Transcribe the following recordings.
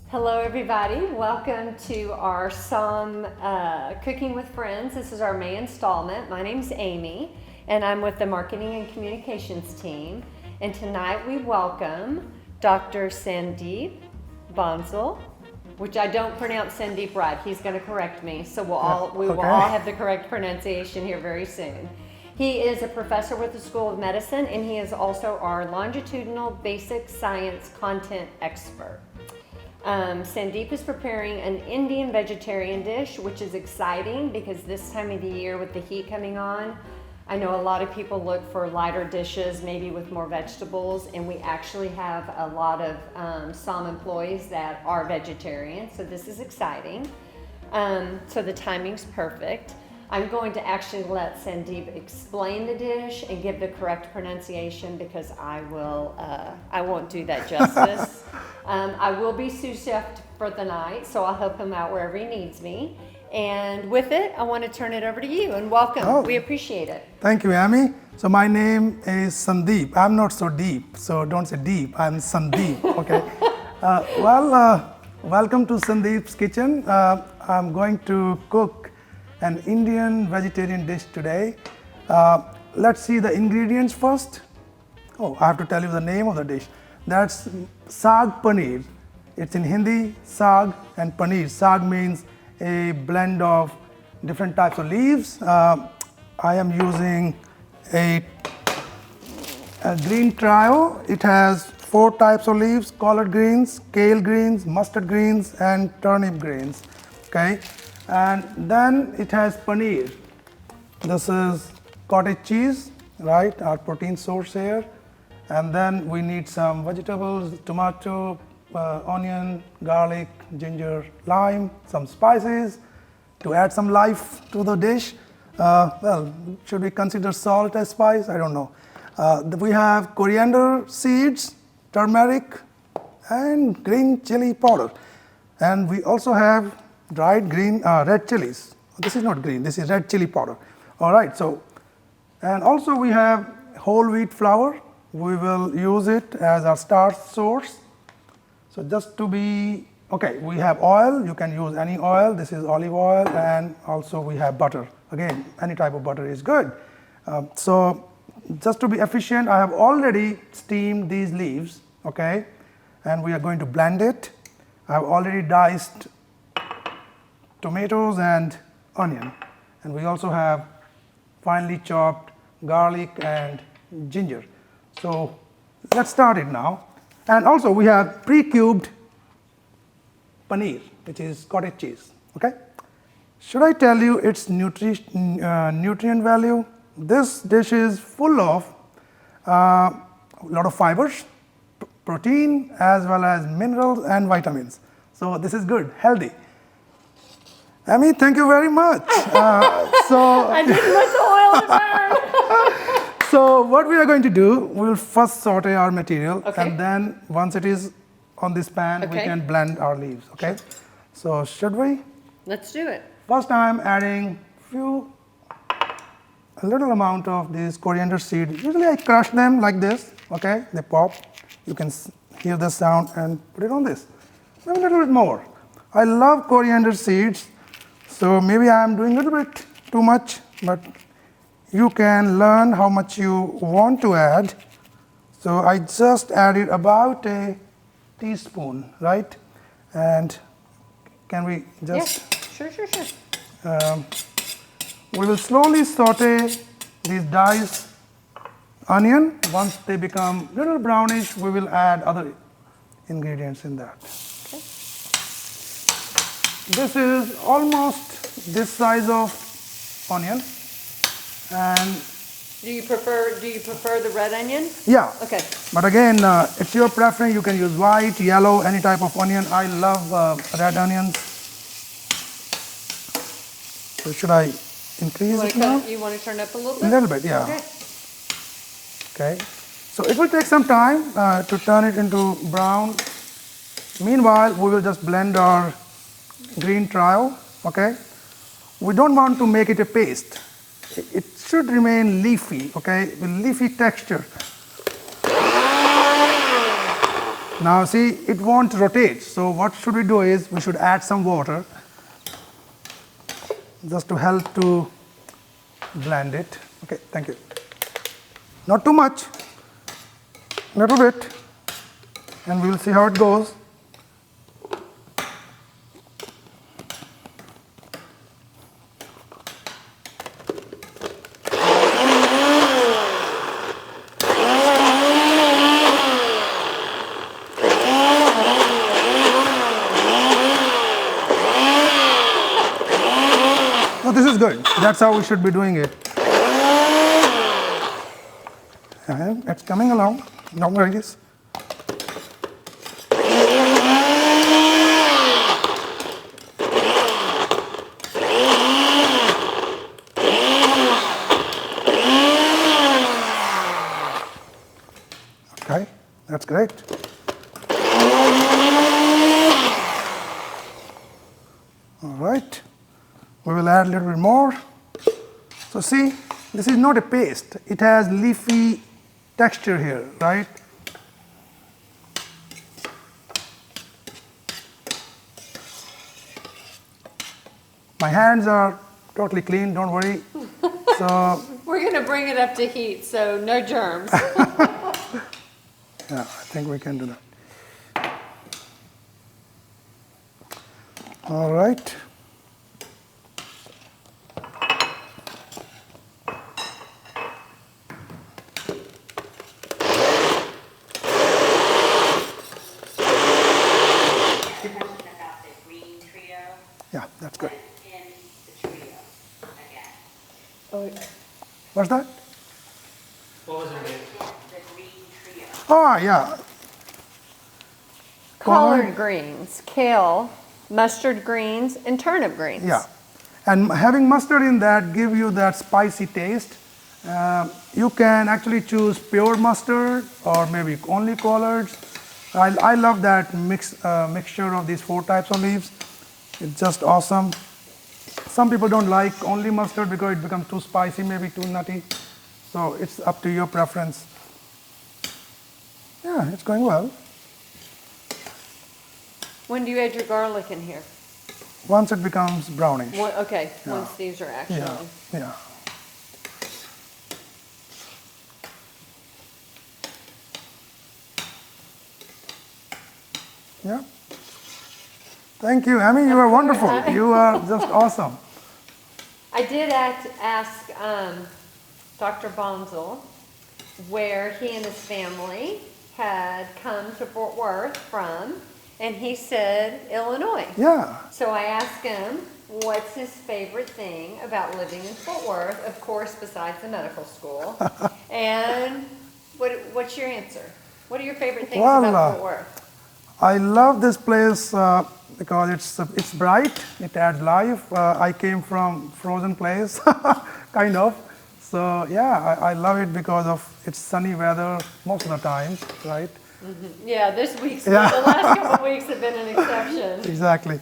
Hello everybody, welcome to our SOM Cooking with Friends. This is our May installment. My name's Amy and I'm with the Marketing and Communications team. And tonight we welcome Dr. Sandeep Bansal, which I don't pronounce Sandeep right. He's going to correct me, so we will all have the correct pronunciation here very soon. He is a professor with the School of Medicine and he is also our longitudinal basic science content expert. Sandeep is preparing an Indian vegetarian dish, which is exciting because this time of the year with the heat coming on, I know a lot of people look for lighter dishes, maybe with more vegetables, and we actually have a lot of SOM employees that are vegetarian, so this is exciting. So the timing's perfect. I'm going to actually let Sandeep explain the dish and give the correct pronunciation because I won't do that justice. I will be sous chef for the night, so I'll help him out wherever he needs me. And with it, I want to turn it over to you and welcome. Oh, we appreciate it. Thank you, Amy. So my name is Sandeep. I'm not so deep, so don't say deep. I'm Sandeep. Okay. Welcome to Sandeep's kitchen. I'm going to cook an Indian vegetarian dish today. Let's see the ingredients first. Oh, I have to tell you the name of the dish. That's Saag Paneer. It's in Hindi, Saag and Paneer. Saag means a blend of different types of leaves. I am using a green trio. It has 4 types of leaves: collard greens, kale greens, mustard greens, and turnip greens. Okay, and then it has paneer. This is cottage cheese, right? Our protein source here. And then we need some vegetables: tomato, onion, garlic, ginger, lime, some spices to add some life to the dish. Should we consider salt as spice? I don't know. We have coriander seeds, turmeric, and green chili powder. And we also have dried green red chilies. This is not green, this is red chili powder. All right, so, and also we have whole wheat flour. We will use it as our starch source. So just to be, okay, we have oil. You can use any oil. This is olive oil, and also we have butter. Again, any type of butter is good. So just to be efficient, I have already steamed these leaves, okay, and we are going to blend it. I have already diced tomatoes and onion, and we also have finely chopped garlic and ginger. So let's start it now. And also we have pre-cubed paneer, which is cottage cheese. Okay. Should I tell you its nutrient value? This dish is full of a lot of fibers, protein, as well as minerals and vitamins. So this is good, healthy. Amy, thank you very much. I didn't want the oil to burn. So what we are going to do, we will first saute our material, okay, and then once it is on this pan, okay, we can blend our leaves. Okay. Sure. So should we? Let's do it. First, I am adding a little amount of these coriander seed. Usually I crush them like this. Okay, they pop. You can hear the sound and put it on this. Maybe a little bit more. I love coriander seeds, so maybe I am doing a little bit too much, but you can learn how much you want to add. So I just added about a teaspoon, right? And can we just? Yes, sure. We will slowly saute these diced onion. Once they become a little brownish, we will add other ingredients in that. Okay. This is almost this size of onion. And do you prefer the red onion? Yeah. Okay. But again, it's your preference. You can use white, yellow, any type of onion. I love red onions. So should I increase it now? You want to turn up a little bit? A little bit, yeah. Okay. Okay. So it will take some time to turn it into brown. Meanwhile, we will just blend our green trio. Okay. We don't want to make it a paste. It should remain leafy, okay, with leafy texture. Now see, it won't rotate. So what should we do is we should add some water just to help to blend it. Okay, thank you. Not too much, little bit, and we'll see how it goes. Oh, this is good. That's how we should be doing it. And it's coming along. No worries. Okay, that's great. All right. We will add a little bit more. So see, this is not a paste. It has leafy texture here, right? My hands are totally clean, don't worry. So We're going to bring it up to heat, so no germs. yeah, I think we can do that. All right. Yeah, that's good. In the trio again. Oh, What's that? What was it again? The green trio. Oh, yeah. collard greens, kale, mustard greens, and turnip greens. Yeah. And having mustard in that give you that spicy taste. You can actually choose pure mustard or maybe only collards. I love that mixture of these 4 types of leaves. It's just awesome. Some people don't like only mustard because it becomes too spicy, maybe too nutty. So it's up to your preference. Yeah, it's going well. When do you add your garlic in here? Once it becomes brownish. Okay, once these are actually. Yeah, yeah. Yeah. Thank you, Amy. You are wonderful. You are just awesome. I did ask Dr. Bansal where he and his family had come to Fort Worth from, and he said Illinois. Yeah. So I asked him what's his favorite thing about living in Fort Worth, of course, besides the medical school. And what's your answer? What are your favorite things about Fort Worth? I love this place because it's bright. It adds life. I came from frozen place, kind of. So yeah, I love it because of its sunny weather most of the time, right? Mm-hmm. Yeah, the last couple of weeks have been an exception. Exactly.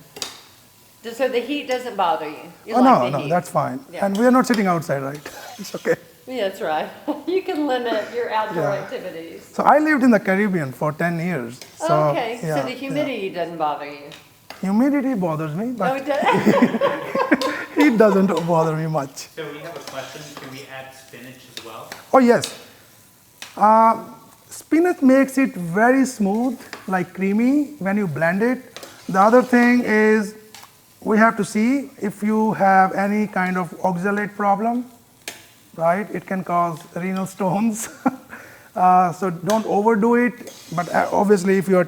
So the heat doesn't bother you? You Oh like the no, heat. that's fine. Yeah. And we are not sitting outside, right? It's okay. Yeah, that's right. You can limit your outdoor Yeah. activities. So I lived in the Caribbean for 10 years. So, Okay, yeah, so the humidity doesn't bother you? Humidity bothers me, Oh, but it does? heat doesn't bother me much. So we have a question. Can we add spinach as well? Oh yes. Spinach makes it very smooth, like creamy when you blend it. The other thing is we have to see if you have any kind of oxalate problem, right? It can cause renal stones. So don't overdo it. But obviously if you are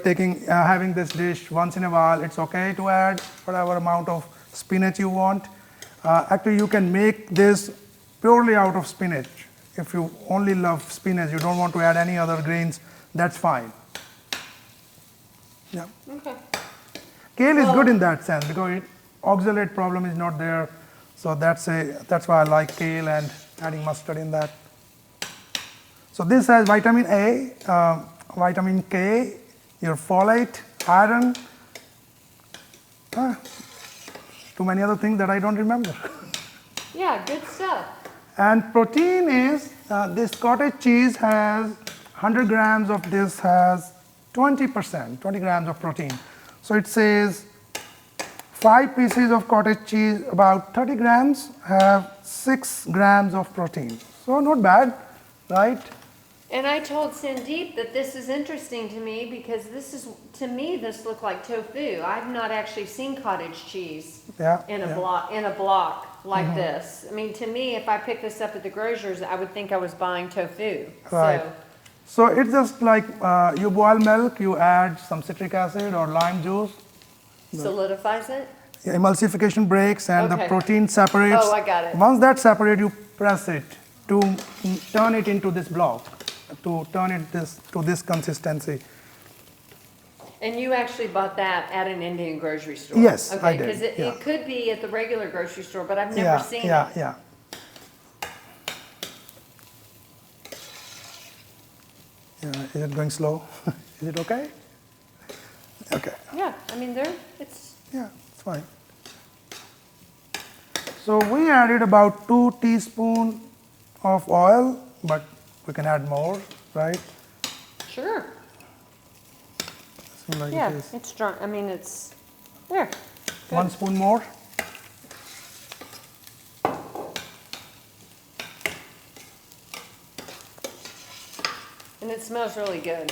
having this dish once in a while, it's okay to add whatever amount of spinach you want. Actually you can make this purely out of spinach. If you only love spinach, you don't want to add any other grains, that's fine. Yeah. Okay. Kale is good in that sense because oxalate problem is not there. So that's why I like kale and adding mustard in that. So this has vitamin A, vitamin K, your folate, iron, too many other things that I don't remember. Yeah, good stuff. And protein is, this cottage cheese has 100 grams of this has 20%, 20 grams of protein. So it says 5 pieces of cottage cheese, about 30 grams, have 6 grams of protein. So not bad, right? And I told Sandeep that this is interesting to me because this is, to me, this looked like tofu. I've not actually seen cottage cheese Yeah, in a yeah. block like this. I mean, to me, if I picked this up at the grocer's, I would think I was buying tofu. Right. So it's just like you boil milk, you add some citric acid or lime juice, So solidifies it. emulsification breaks, and the Okay. protein separates. Oh, I got it. Once that separates, you press it to turn it into this block, to turn it to this consistency. And you actually bought that at an Indian grocery store? Yes, okay, I did, Because yeah. it could be at the regular grocery store, but I've never Yeah, seen yeah, it. yeah. Is it going slow? Is it okay? Okay. Yeah, I mean, it's, Yeah, it's fine. So we added about 2 teaspoons of oil, but we can add more, right? sure. Seems like Yeah, it is. it's strong. I mean, it's, there. 1 spoon more. And it smells really good.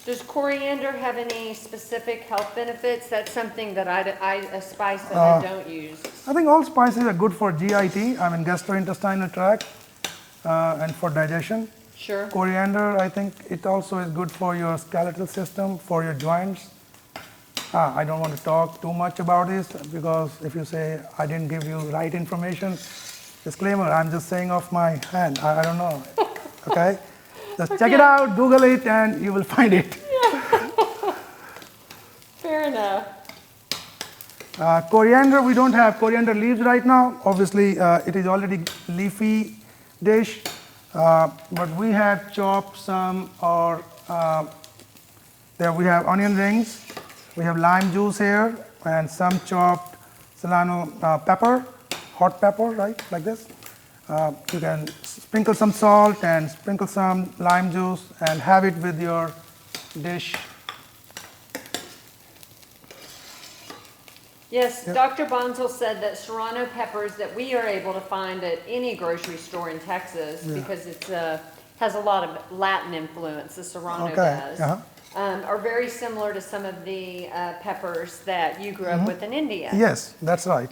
Does coriander have any specific health benefits? That's something that a spice that I don't use. I think all spices are good for GIT, I mean gastrointestinal tract, and for digestion. Sure. Coriander, I think it also is good for your skeletal system, for your joints. I don't want to talk too much about this because if you say I didn't give you right information, disclaimer, I'm just saying off my hand. I don't know. Okay? Just check it out, Google it, and you will find it. Fair enough. Coriander, we don't have coriander leaves right now. Obviously, it is already leafy dish, but we have chopped some, or there we have onion rings. We have lime juice here and some chopped Solano pepper, hot pepper, right, like this. You can sprinkle some salt and sprinkle some lime juice and have it with your dish. Yes, Dr. Bansal said that serrano peppers that we are able to find at any grocery store in Texas because it's has a lot of Latin influence, the serrano does, are very similar to some of the peppers that you grew up with in India. Yes, that's right.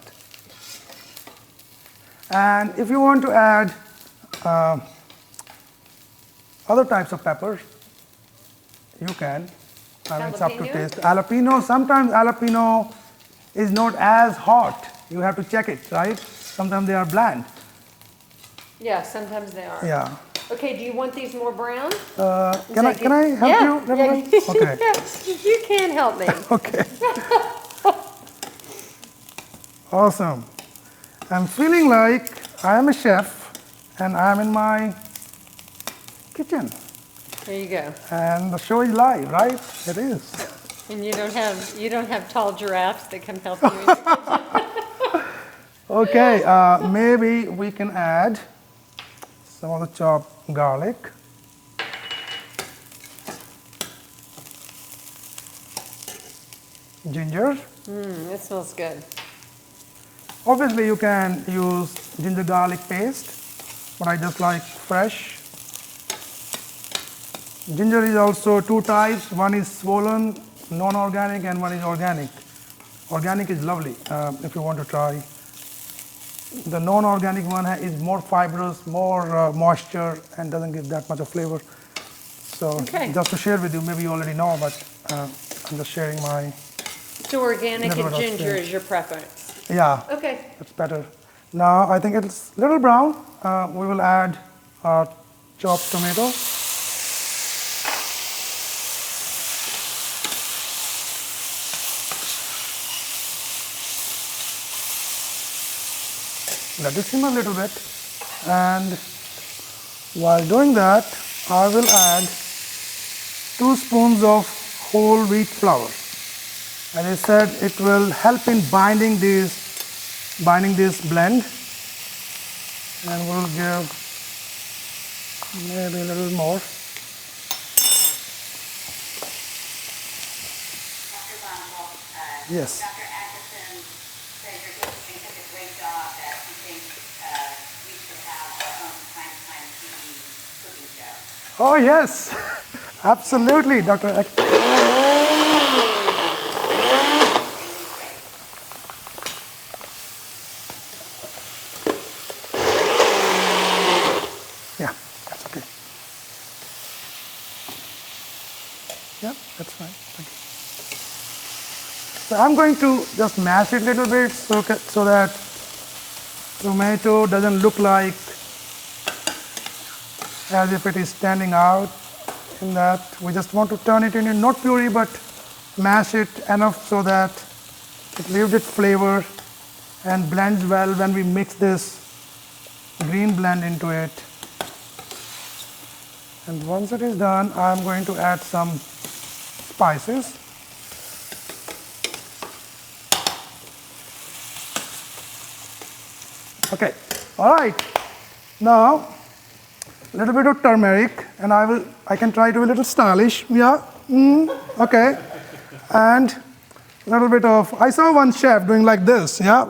And if you want to add other types of peppers, you can. I mean, it's up to Jalapeno? taste. Jalapeno, sometimes jalapeno is not as hot. You have to check it, right? Sometimes they are bland. Yeah, sometimes they are. Yeah. Okay, do you want these more brown? Can I help you? a little bit? Okay. Yeah, you can help me. Okay. Awesome. I'm feeling like I am a chef and I'm in my kitchen. There you go. And the show is live, right? It is. And you don't have tall giraffes that can help you. Okay, maybe we can add some of the chopped garlic. Ginger. It smells good. Obviously, you can use ginger garlic paste, but I just like fresh. Ginger is also 2 types. One is swollen, non-organic, and one is organic. Organic is lovely if you want to try. The non-organic one is more fibrous, more moisture, and doesn't give that much of flavor. So just to share with you, maybe you already know, but I'm just sharing my. So organic Little and bit of ginger thing. is your preference? Yeah, Okay. it's better. Now I think it's a little brown. We will add our chopped tomato. Let it simmer a little bit, and while doing that, I will add 2 spoons of whole wheat flour. As I said, it will help in binding this blend, and we'll give maybe a little more. Yes. Dr. Atkinson said you're doing such a great job that he thinks we should have our own primetime TV cooking show. Oh, yes. Absolutely, Dr. Yeah, that's okay. Yeah, that's fine. Thank you. So I'm going to just mash it a little bit so that tomato doesn't look like as if it is standing out in that. We just want to turn it into not puree but mash it enough so that it leaves its flavor and blends well when we mix this green blend into it. And once it is done, I'm going to add some spices. Okay, all right. Now, a little bit of turmeric, and I can try to be a little stylish. Yeah, okay. And a little bit of, I saw one chef doing like this. Yeah,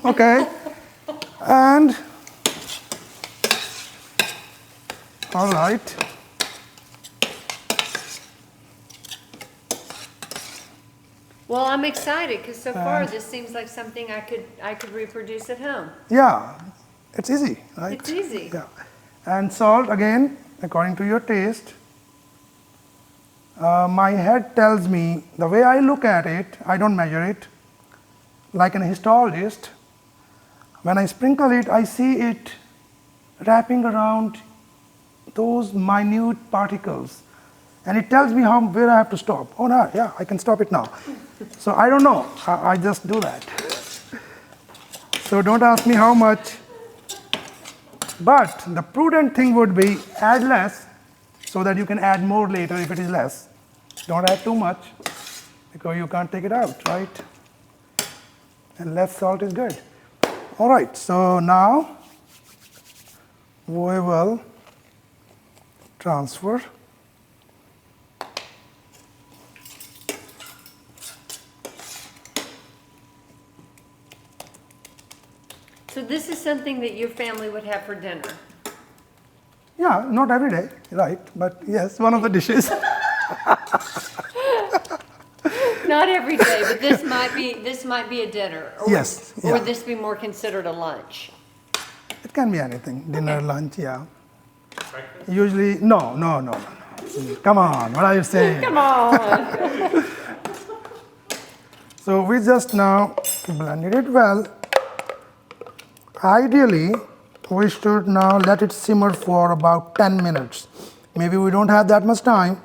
okay. And all right. Well, I'm excited because so far this seems like something I could reproduce at home. Yeah, it's easy, right? It's easy. Yeah. And salt again, according to your taste. My head tells me, the way I look at it, I don't measure it. Like an histologist, when I sprinkle it, I see it wrapping around those minute particles. And it tells me where I have to stop. Oh, no, yeah, I can stop it now. So I don't know, I just do that. So don't ask me how much. But the prudent thing would be add less so that you can add more later if it is less. Don't add too much because you can't take it out, right? And less salt is good. All right, so now we will transfer. So this is something that your family would have for dinner. Yeah, not every day, right? But yes, one of the dishes. Not every day, but this might be a dinner. Or Yes, Or would yeah. this be more considered a lunch? It can be anything, dinner, Okay. lunch, yeah. Breakfast? Usually, no. Come on, what are you saying? Come on. So we just now blended it well. Ideally, we should now let it simmer for about 10 minutes. Maybe we don't have that much time,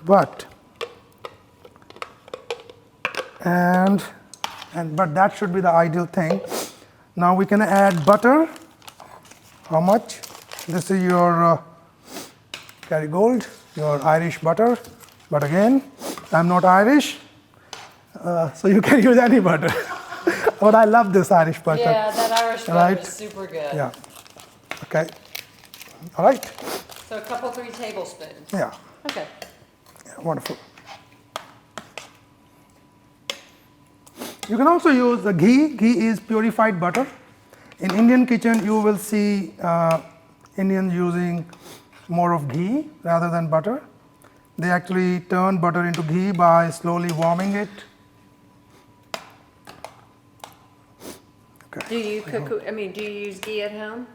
but but that should be the ideal thing. Now we can add butter. How much? This is your Kerrygold, your Irish butter. But again, I'm not Irish, so you can use any butter. But I love this Irish butter. Yeah, that Irish butter Right. is super good. Yeah. Okay. All right. So a couple, 3 tablespoons. Yeah. Okay. Wonderful. You can also use the ghee. Ghee is purified butter. In Indian kitchen, you will see Indians using more of ghee rather than butter. They actually turn butter into ghee by slowly warming it. Okay. Do you cook? I mean, do you use ghee at home?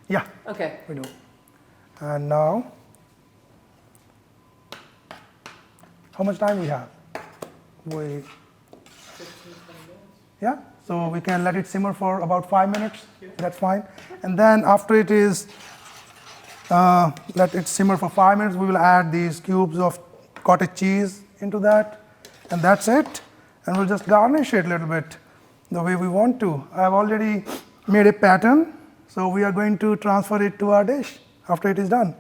Yeah, Okay. we do. And now, how much time we have? Yeah, so we can let it simmer for about 5 minutes. That's fine. And then after it is, let it simmer for 5 minutes, we will add these cubes of cottage cheese into that. And that's it. And we'll just garnish it a little bit the way we want to. I've already made a pattern, so we are going to transfer it to our dish after it is done.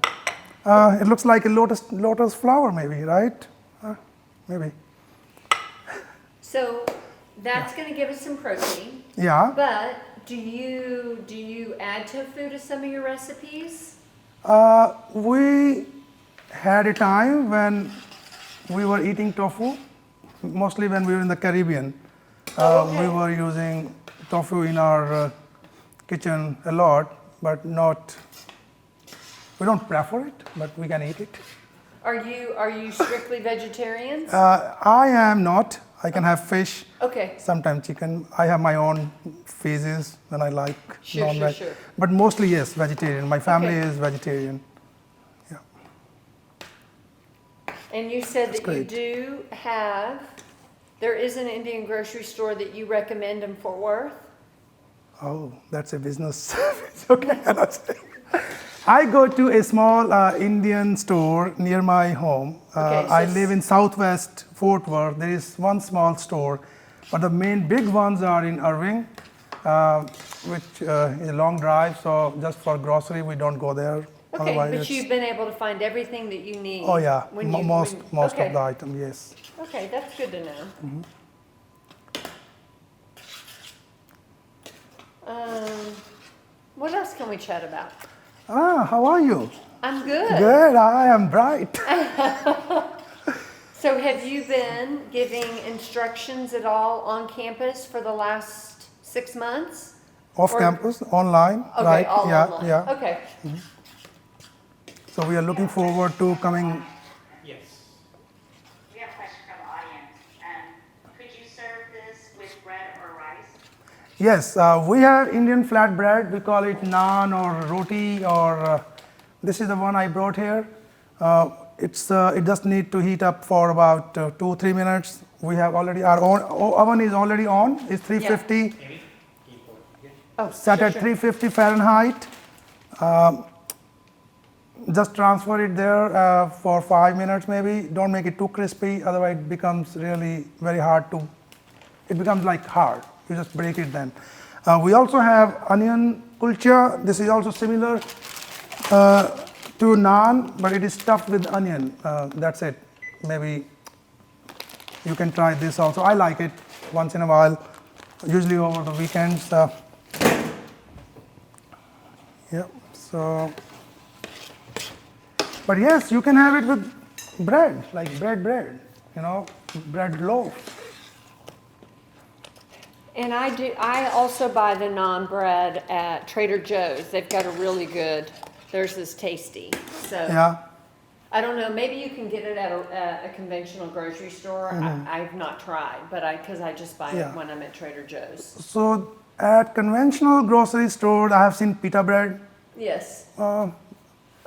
It looks like a lotus flower maybe, right? Maybe. So that's going to give us some protein. Yeah. But do you add tofu to some of your recipes? We had a time when we were eating tofu mostly when we were in the Caribbean. Okay. We were using tofu in our kitchen a lot, but not, we don't prefer it, but we can eat it. Are you strictly vegetarians? I am not. I can have fish, Okay. sometimes chicken. I have my own phases when I like Sure, non-veg. sure. But mostly, yes, vegetarian. My family Okay. is vegetarian. Yeah. And you said that you great. do have, there is an Indian grocery store that you recommend in Fort Worth? Oh, that's a business. Okay. I go to a small Indian store near my home. Okay, so I live in Southwest Fort Worth. There is one small store, but the main big ones are in Irving, which is a long drive. So just for grocery, we don't go there. Okay, Otherwise, but it's- you've been able to find everything that you need? Oh yeah, when most okay. of the items, yes. Okay, that's good to know. What else can we chat about? How are you? I'm good. Good. I am bright. So have you been giving instructions at all on campus for the last 6 months? Off Or- campus, online, Okay, right? all Yeah, online. yeah. Okay. So we are looking forward to coming. Yes. We have a question from the audience. Could you serve this with bread or rice? Yes, we have Indian flatbread. We call it naan or roti, or this is the one I brought here. It just need to heat up for about 2-3 minutes. We have already our own oven is already on. It's 350. Amy? Oh, Set sure, at sure. 350 Fahrenheit. Just transfer it there for 5 minutes maybe. Don't make it too crispy, otherwise it becomes really very hard to, it becomes like hard. You just break it then. We also have onion kulcha. This is also similar to naan, but it is stuffed with onion. That's it. Maybe you can try this also. I like it once in a while, usually over the weekends. Yeah, so, but yes, you can have it with bread, like bread, you know, bread loaf. And I also buy the naan bread at Trader Joe's. They've got a really good, theirs is tasty. So Yeah, I don't know, maybe you can get it at a conventional grocery store. I've not tried, but because I just buy Yeah. it when I'm at Trader Joe's. so at conventional grocery store, I have seen pita bread. Yes. Uh,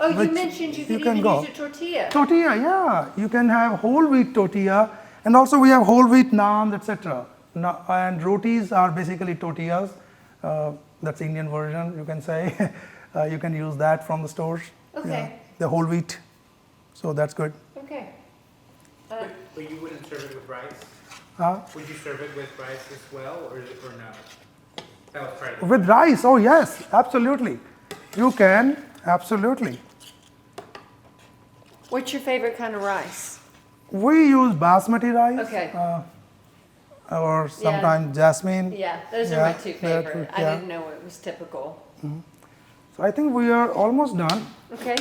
Oh, you which mentioned you you could can even go. use a tortilla. Tortilla, yeah, you can have whole wheat tortilla, and also we have whole wheat naan, etc. And rotis are basically tortillas. That's the Indian version, you can say. You can use that from the stores. Okay. Yeah, the whole wheat, so that's good. Okay. But you wouldn't serve it with rice? Huh? Would you serve it with rice as well, or no? That was part of the With rice, oh yes, absolutely. You can, absolutely. What's your favorite kind of rice? We use basmati rice. Okay. Or sometimes jasmine. Yeah, those are Yeah, my two they're favorite. two, I yeah. didn't know it was typical. So I think we are almost done. Okay.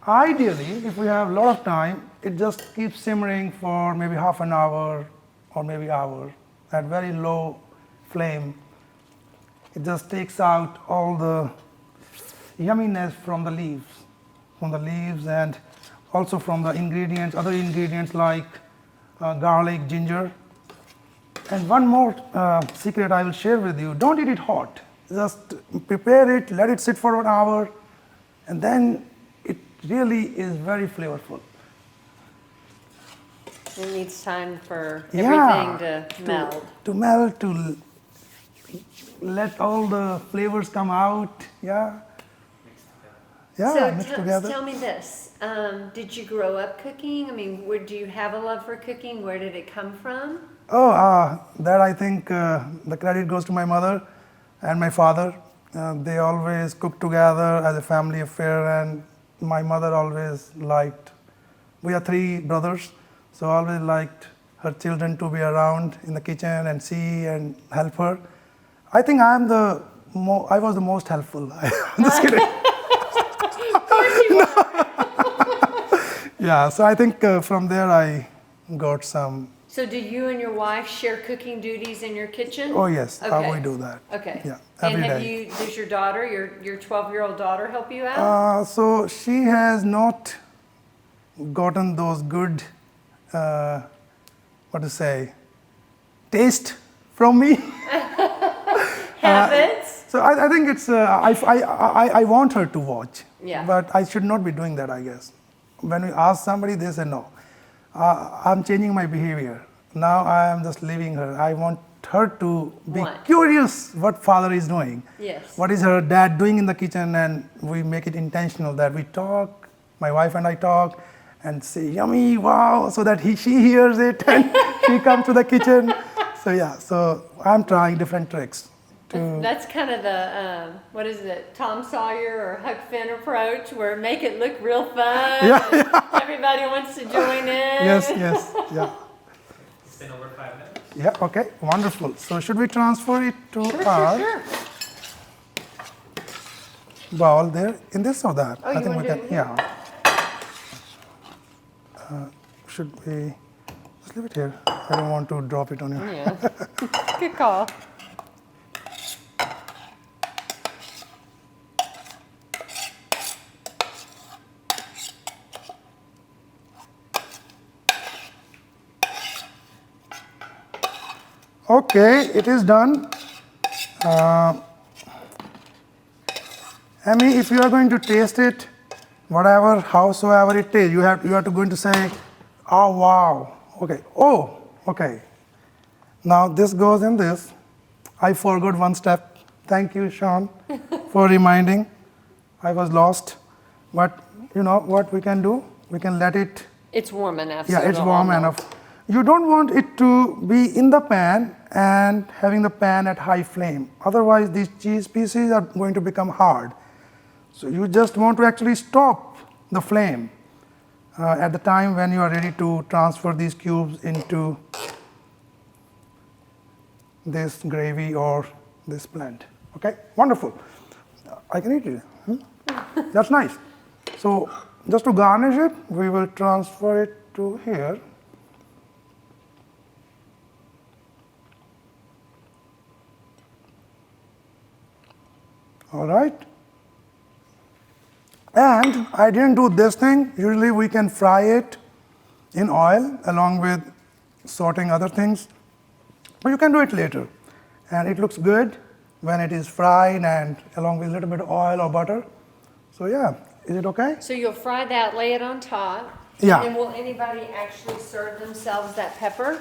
Ideally, if we have a lot of time, it just keeps simmering for maybe half an hour or maybe hour at very low flame. It just takes out all the yumminess from the leaves, and also from the ingredients, other ingredients like garlic, ginger. And one more secret I will share with you: don't eat it hot. Just prepare it, let it sit for an hour, and then it really is very flavorful. It needs time for Yeah, everything to meld. To melt, to let all the flavors come out. Yeah. Yeah, So mixed tell together. me this. Did you grow up cooking? I mean, do you have a love for cooking? Where did it come from? Oh, that I think the credit goes to my mother and my father. They always cooked together as a family affair, and my mother always liked, we are 3 brothers, so always liked her children to be around in the kitchen and see and help her. I think I was the most helpful. I'm just kidding. Yeah, so I think from there I got some. So do you and your wife share cooking duties in your kitchen? Oh yes, Okay. we do that. Okay. Yeah, And every have day. does your daughter, your 12-year-old daughter help you out? So she has not gotten those good, what to say, taste from me. Habits? So I think it's, I want her to watch, Yeah. but I should not be doing that, I guess. When we ask somebody, they say no. I'm changing my behavior. Now I am just leaving her. I want her to be Want. curious what father is doing. Yes. What is her dad doing in the kitchen, and we make it intentional that we talk, my wife and I talk, and say yummy, wow, so that she hears it and she comes to the kitchen. So yeah, so I'm trying different tricks. That's kind of the, what is it, Tom Sawyer or Huck Finn approach, where make it look real fun. Yeah. Everybody wants to join in. Yes, yeah. It's been over 5 minutes. Yeah, okay, wonderful. So should we transfer it to our bowl there, in this or that? Oh, you wanna do it here? Yeah. Should we, just leave it here. I don't want to drop it on you. Yeah. Good call. Okay, it is done. Amy, if you are going to taste it, whatever, howsoever it is, you have to going to say, oh wow, okay, oh, okay. Now this goes in this. I forgot one step. Thank you, Sean, for reminding. I was lost. But you know what we can do? We can let it. It's warm enough. Yeah, so it's it'll warm all melt. enough. You don't want it to be in the pan and having the pan at high flame. Otherwise, these cheese pieces are going to become hard. So you just want to actually stop the flame at the time when you are ready to transfer these cubes into this gravy or this blend. Okay, wonderful. I can eat it. That's nice. So just to garnish it, we will transfer it to here. All right. And I didn't do this thing. Usually we can fry it in oil along with sorting other things. But you can do it later. And it looks good when it is fried and along with a little bit of oil or butter. So yeah, is it okay? So you'll fry that, lay it on top. Yeah. And will anybody actually serve themselves that pepper?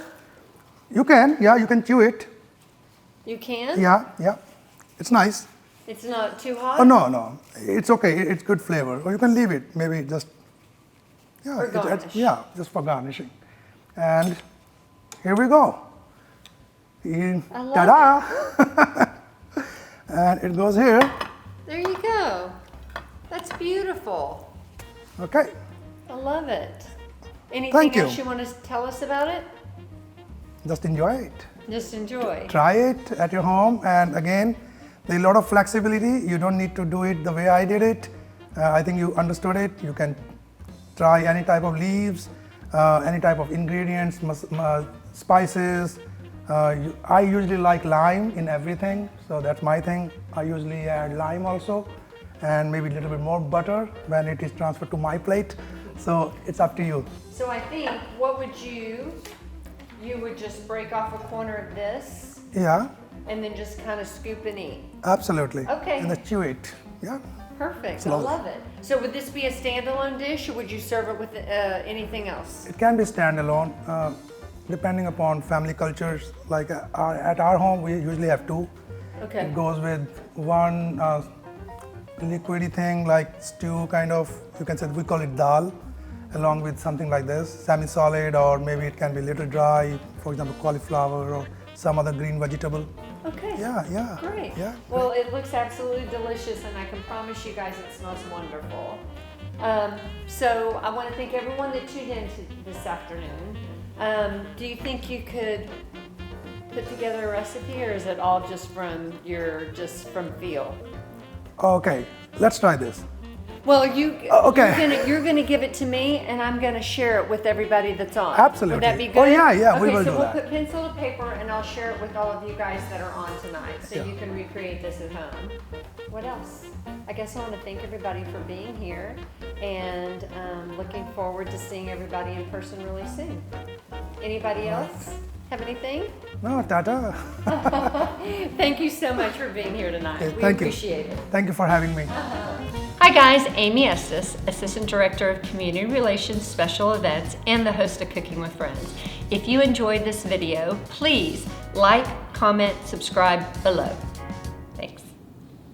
You can, yeah, you can chew it. You can? Yeah. It's nice. It's not too hot? Oh, no, it's okay. It's good flavor. Or you can leave it, maybe just, yeah, For garnish. yeah, just for garnishing. And here we go. I love Ta-da! And it goes here. There you go. That's beautiful. Okay. I love it. Anything Thank you. else you want to tell us about it? Just enjoy it. Just enjoy. Try it at your home. And again, there's a lot of flexibility. You don't need to do it the way I did it. I think you understood it. You can try any type of leaves, any type of ingredients, spices. I usually like lime in everything, so that's my thing. I usually add lime also, and maybe a little bit more butter when it is transferred to my plate. So it's up to you. So I think, what would you would just break off a corner of this Yeah, and then just kind of scoop and eat. absolutely. Okay. And then chew it. Yeah. Perfect. Slowly. I love it. So would this be a standalone dish, or would you serve it with anything else? It can be standalone, depending upon family cultures. Like at our home, we usually have two. Okay. It goes with one liquidy thing like stew kind of, you can say, we call it dal, along with something like this, semi-solid, or maybe it can be a little dry, for example, cauliflower or some other green vegetable. Okay. Yeah. Great. Yeah. Well, it looks absolutely delicious, and I can promise you guys it smells wonderful. So I want to thank everyone that tuned in this afternoon. Do you think you could put together a recipe, or is it all just from feel? Okay, let's try this. Well, Okay. you're gonna give it to me, and I'm gonna share it with everybody that's on. Absolutely. Would that be good? Oh, yeah, we okay, will so do we'll that. put pencil to paper, and I'll share it with all of you guys that are on tonight, so Yeah. you can recreate this at home. What else? I guess I want to thank everybody for being here, and looking forward to seeing everybody in person really soon. Anybody else have anything? No, Tata. Thank you so much for being here tonight. Okay, We thank you. appreciate it. Thank you for having me. Hi guys, Amy Estes, Assistant Director of Community Relations Special Events and the host of Cooking with Friends. If you enjoyed this video, please like, comment, subscribe below.